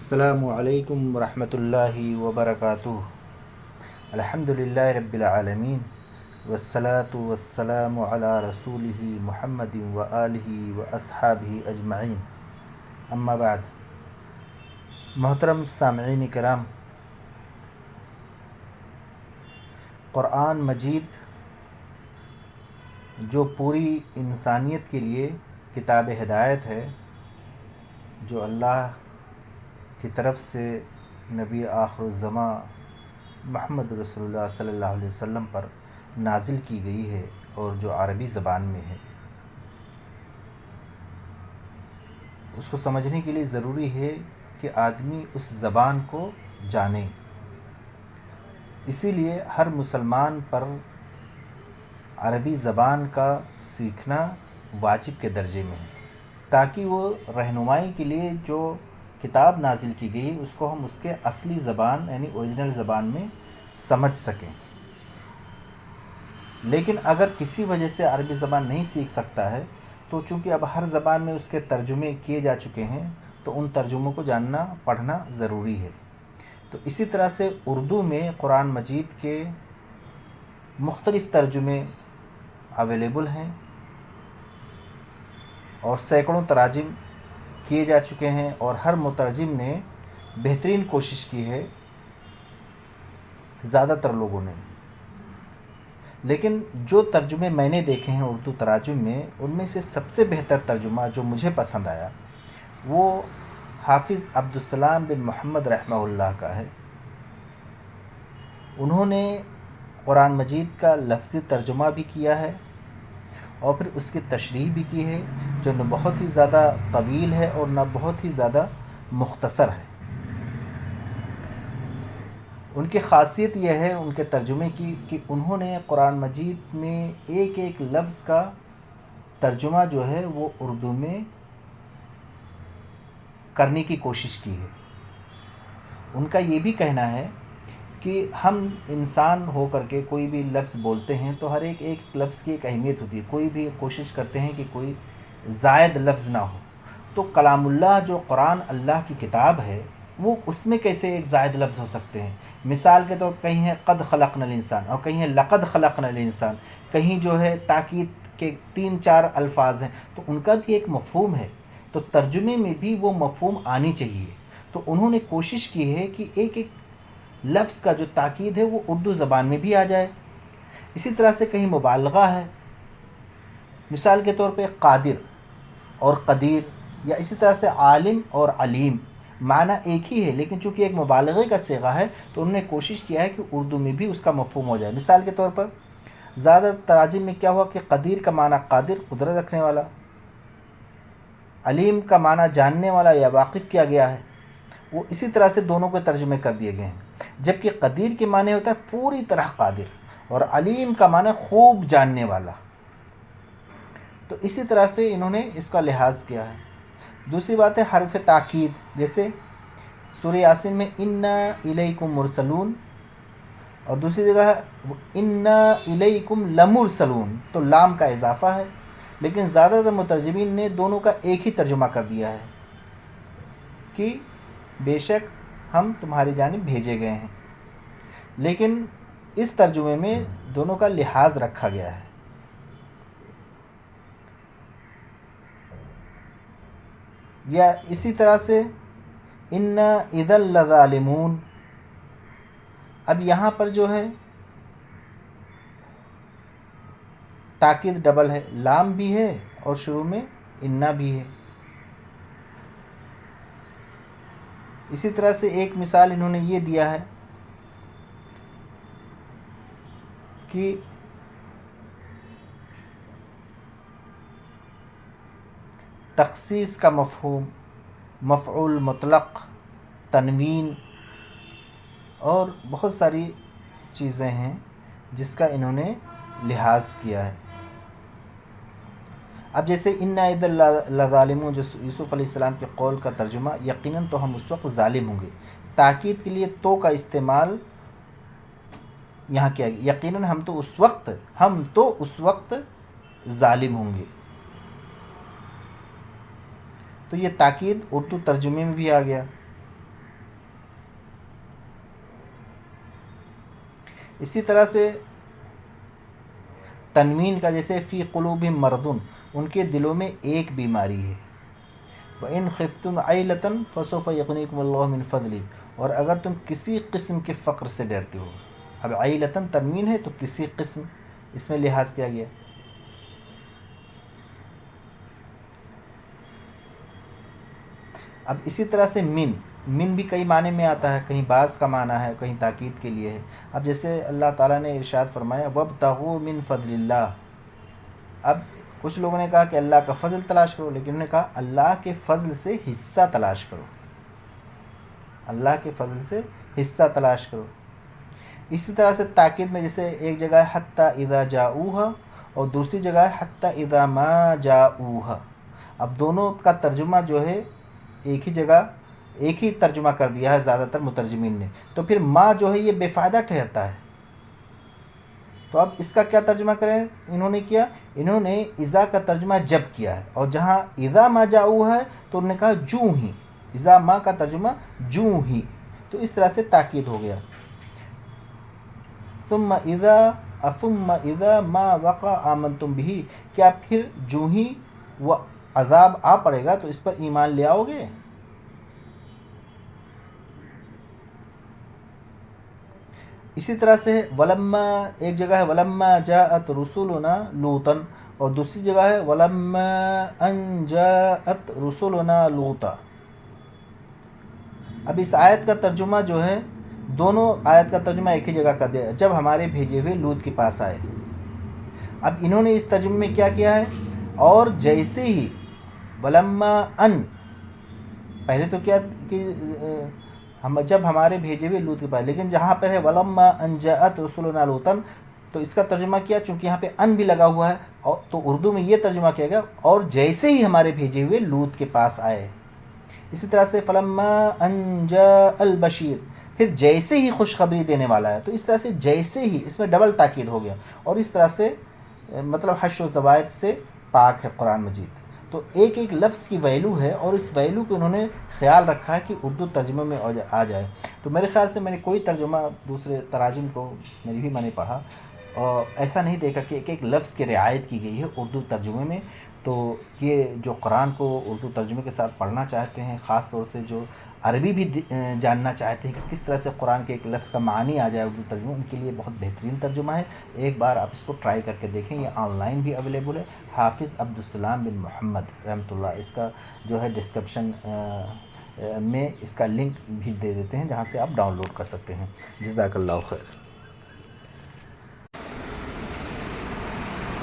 السلام علیکم ورحمۃ اللہ وبرکاتہ۔ الحمدللہ رب العالمین والصلاة والسلام علی رسولہ محمد وآلہ واصحابہ اجمعین، اما بعد۔ محترم سامعین کرام، قرآن مجید جو پوری انسانیت کے لیے کتاب ہدایت ہے، جو اللہ کی طرف سے نبی آخر الزماں محمد رسول اللہ صلی اللہ علیہ وسلم پر نازل کی گئی ہے اور جو عربی زبان میں ہے، اس کو سمجھنے کے لیے ضروری ہے کہ آدمی اس زبان کو جانے۔ اسی لیے ہر مسلمان پر عربی زبان کا سیکھنا واجب کے درجے میں ہے، تاکہ وہ رہنمائی کے لیے جو کتاب نازل کی گئی اس کو ہم اس کے اصلی زبان یعنی اوریجنل زبان میں سمجھ سکیں۔ لیکن اگر کسی وجہ سے عربی زبان نہیں سیکھ سکتا ہے تو چونکہ اب ہر زبان میں اس کے ترجمے کیے جا چکے ہیں، تو ان ترجموں کو جاننا پڑھنا ضروری ہے۔ تو اسی طرح سے اردو میں قرآن مجید کے مختلف ترجمے اویلیبل ہیں اور سینکڑوں تراجم کیے جا چکے ہیں، اور ہر مترجم نے بہترین کوشش کی ہے، زیادہ تر لوگوں نے۔ لیکن جو ترجمے میں نے دیکھے ہیں اردو تراجم میں، ان میں سے سب سے بہتر ترجمہ جو مجھے پسند آیا وہ حافظ عبدالسلام بن محمد رحمہ اللہ کا ہے۔ انہوں نے قرآن مجید کا لفظی ترجمہ بھی کیا ہے اور پھر اس کی تشریح بھی کی ہے، جو نہ بہت ہی زیادہ طویل ہے اور نہ بہت ہی زیادہ مختصر ہے۔ ان کی خاصیت یہ ہے ان کے ترجمے کی کہ انہوں نے قرآن مجید میں ایک ایک لفظ کا ترجمہ جو ہے وہ اردو میں کرنے کی کوشش کی ہے۔ ان کا یہ بھی کہنا ہے کہ ہم انسان ہو کر کے کوئی بھی لفظ بولتے ہیں تو ہر ایک لفظ کی ایک اہمیت ہوتی ہے، کوئی بھی کوشش کرتے ہیں کہ کوئی زائد لفظ نہ ہو۔ تو کلام اللہ جو قرآن اللہ کی کتاب ہے، وہ اس میں کیسے ایک زائد لفظ ہو سکتے ہیں؟ مثال کے طور پر کہیں ہے قد خلقنا الانسان اور کہیں ہے لقد خلقنا الانسان، کہیں جو ہے تاکید کے 3-4 الفاظ ہیں، تو ان کا بھی ایک مفہوم ہے، تو ترجمے میں بھی وہ مفہوم آنی چاہیے۔ تو انہوں نے کوشش کی ہے کہ ایک ایک لفظ کا جو تاکید ہے وہ اردو زبان میں بھی آ جائے۔ اسی طرح سے کہیں مبالغہ ہے، مثال کے طور پہ قادر اور قدیر، یا اسی طرح سے عالم اور علیم، معنی ایک ہی ہے لیکن چونکہ ایک مبالغے کا صیغہ ہے تو انہوں نے کوشش کیا ہے کہ اردو میں بھی اس کا مفہوم ہو جائے۔ مثال کے طور پر زیادہ تراجم میں کیا ہوا کہ قدیر کا معنی قادر، قدرت رکھنے والا، علیم کا معنی جاننے والا یا واقف کیا گیا ہے، وہ اسی طرح سے دونوں کے ترجمے کر دیے گئے ہیں۔ جبکہ قدیر کے معنی ہوتا ہے پوری طرح قادر، اور علیم کا معنی خوب جاننے والا۔ تو اسی طرح سے انہوں نے اس کا لحاظ کیا ہے۔ دوسری بات ہے حرف تاکید، جیسے سورہ یاسین میں انا الیکم مرسلون، اور دوسری جگہ ہے انا الیکم لمرسلون، تو لام کا اضافہ ہے، لیکن زیادہ تر مترجمین نے دونوں کا ایک ہی ترجمہ کر دیا ہے کہ بے شک ہم تمہاری جانب بھیجے گئے ہیں، لیکن اس ترجمے میں دونوں کا لحاظ رکھا گیا ہے۔ یا اسی طرح سے انا اذا لظالمون، اب یہاں پر جو ہے تاکید ڈبل ہے، لام بھی ہے اور شروع میں انا بھی ہے۔ اسی طرح سے ایک مثال انہوں نے یہ دیا ہے کہ تخصیص کا مفہوم، مفعول مطلق، تنوین اور بہت ساری چیزیں ہیں جس کا انہوں نے لحاظ کیا ہے۔ اب جیسے انا اذا لظالمون، جو یوسف علیہ السلام کے قول کا ترجمہ، یقیناً تو ہم اس وقت ظالم ہوں گے، تاکید کے لیے تو کا استعمال یہاں کیا گیا، یقیناً ہم تو اس وقت ظالم ہوں گے۔ تو یہ تاکید اردو ترجمے میں بھی آ گیا۔ اسی طرح سے تنوین کا، جیسے فی قلوبہم مرض، ان کے دلوں میں ایک بیماری ہے. وَإِنْ خِفْتُمْ عَيْلَةً فَسَوْفَ يُغْنِيكُمُ اللَّهُ مِنْ فَضْلِهِ، اور اگر تم کسی قسم کے فقر سے ڈرتے ہو. اب عیلتاً تنوین ہے تو کسی قسم، اس میں لحاظ کیا گیا. اب اسی طرح سے من بھی کئی معنی میں آتا ہے، کہیں بعض کا معنی ہے، کہیں تاکید کے لیے ہے. اب جیسے اللہ تعالیٰ نے ارشاد فرمایا وَابْتَغُوا مِن فَضْلِ اللَّهِ. اب کچھ لوگوں نے کہا کہ اللہ کا فضل تلاش کرو، لیکن انہوں نے کہا اللہ کے فضل سے حصہ تلاش کرو، اللہ کے فضل سے حصہ تلاش کرو. اسی طرح سے تاکید میں جیسے ایک جگہ ہے حتی اذا جاؤوها اور دوسری جگہ ہے حتی اذا ما جاؤوها. اب دونوں کا ترجمہ جو ہے ایک ہی جگہ ایک ہی ترجمہ کر دیا ہے زیادہ تر مترجمین نے، تو پھر ما جو ہے یہ بے فائدہ ٹھہرتا ہے. تو اب اس کا کیا ترجمہ کریں انہوں نے کیا، انہوں نے اذا کا ترجمہ جب کیا ہے، اور جہاں اذا ما جاؤوها ہے تو انہوں نے کہا جوں ہی، اذا ما کا ترجمہ جوں ہی. تو اس طرح سے تاکید ہو گیا. ثم اذا ما وقع آمنتم به، کیا پھر جو ہی وہ عذاب آ پڑے گا تو اس پر ایمان لے آؤ گے. اسی طرح سے ولما، ایک جگہ ہے ولما جاءت رسولنا لوطا، اور دوسری جگہ ہے ولما ان جاءت رسولنا لوطا. اب اس آیت کا ترجمہ جو ہے، دونوں آیت کا ترجمہ ایک ہی جگہ کر دیا، جب ہمارے بھیجے ہوئے لوط کے پاس آئے. اب انہوں نے اس ترجمے میں کیا کیا ہے، اور جیسے ہی ولما ان، پہلے تو کیا کہ جب ہمارے بھیجے ہوئے لوط کے پاس، لیکن جہاں پر ہے ولما ان جاءت رسولنا لوطا تو اس کا ترجمہ کیا، چونکہ یہاں پہ ان بھی لگا ہوا ہے، اور تو اردو میں یہ ترجمہ کیا گیا اور جیسے ہی ہمارے بھیجے ہوئے لوط کے پاس آئے. اسی طرح سے فلما ان جاء البشیر، پھر جیسے ہی خوشخبری دینے والا ہے. تو اس طرح سے جیسے ہی، اس میں ڈبل تاکید ہو گیا، اور اس طرح سے مطلب حشو و زوائد سے پاک ہے قرآن مجید. تو ایک ایک لفظ کی ویلو ہے، اور اس ویلو کو انہوں نے خیال رکھا ہے کہ اردو ترجمے میں آ جائے. تو میرے خیال سے میں نے کوئی ترجمہ دوسرے تراجم کو میری بھی میں نے پڑھا اور ایسا نہیں دیکھا کہ ایک ایک لفظ کی رعایت کی گئی ہے اردو ترجمے میں. تو یہ جو قرآن کو اردو ترجمے کے ساتھ پڑھنا چاہتے ہیں، خاص طور سے جو عربی بھی جاننا چاہتے ہیں کہ کس طرح سے قرآن کے ایک لفظ کا معنی آ جائے اردو ترجمہ، ان کے لیے بہت بہترین ترجمہ ہے. ایک بار آپ اس کو ٹرائی کر کے دیکھیں، یہ آن لائن بھی اویلیبل ہے. حافظ عبدالسلام بن محمد رحمۃ اللہ، اس کا جو ہے ڈسکرپشن میں اس کا لنک بھی دے دیتے ہیں جہاں سے آپ ڈاؤن لوڈ کر سکتے ہیں. جزاک اللہ خیر.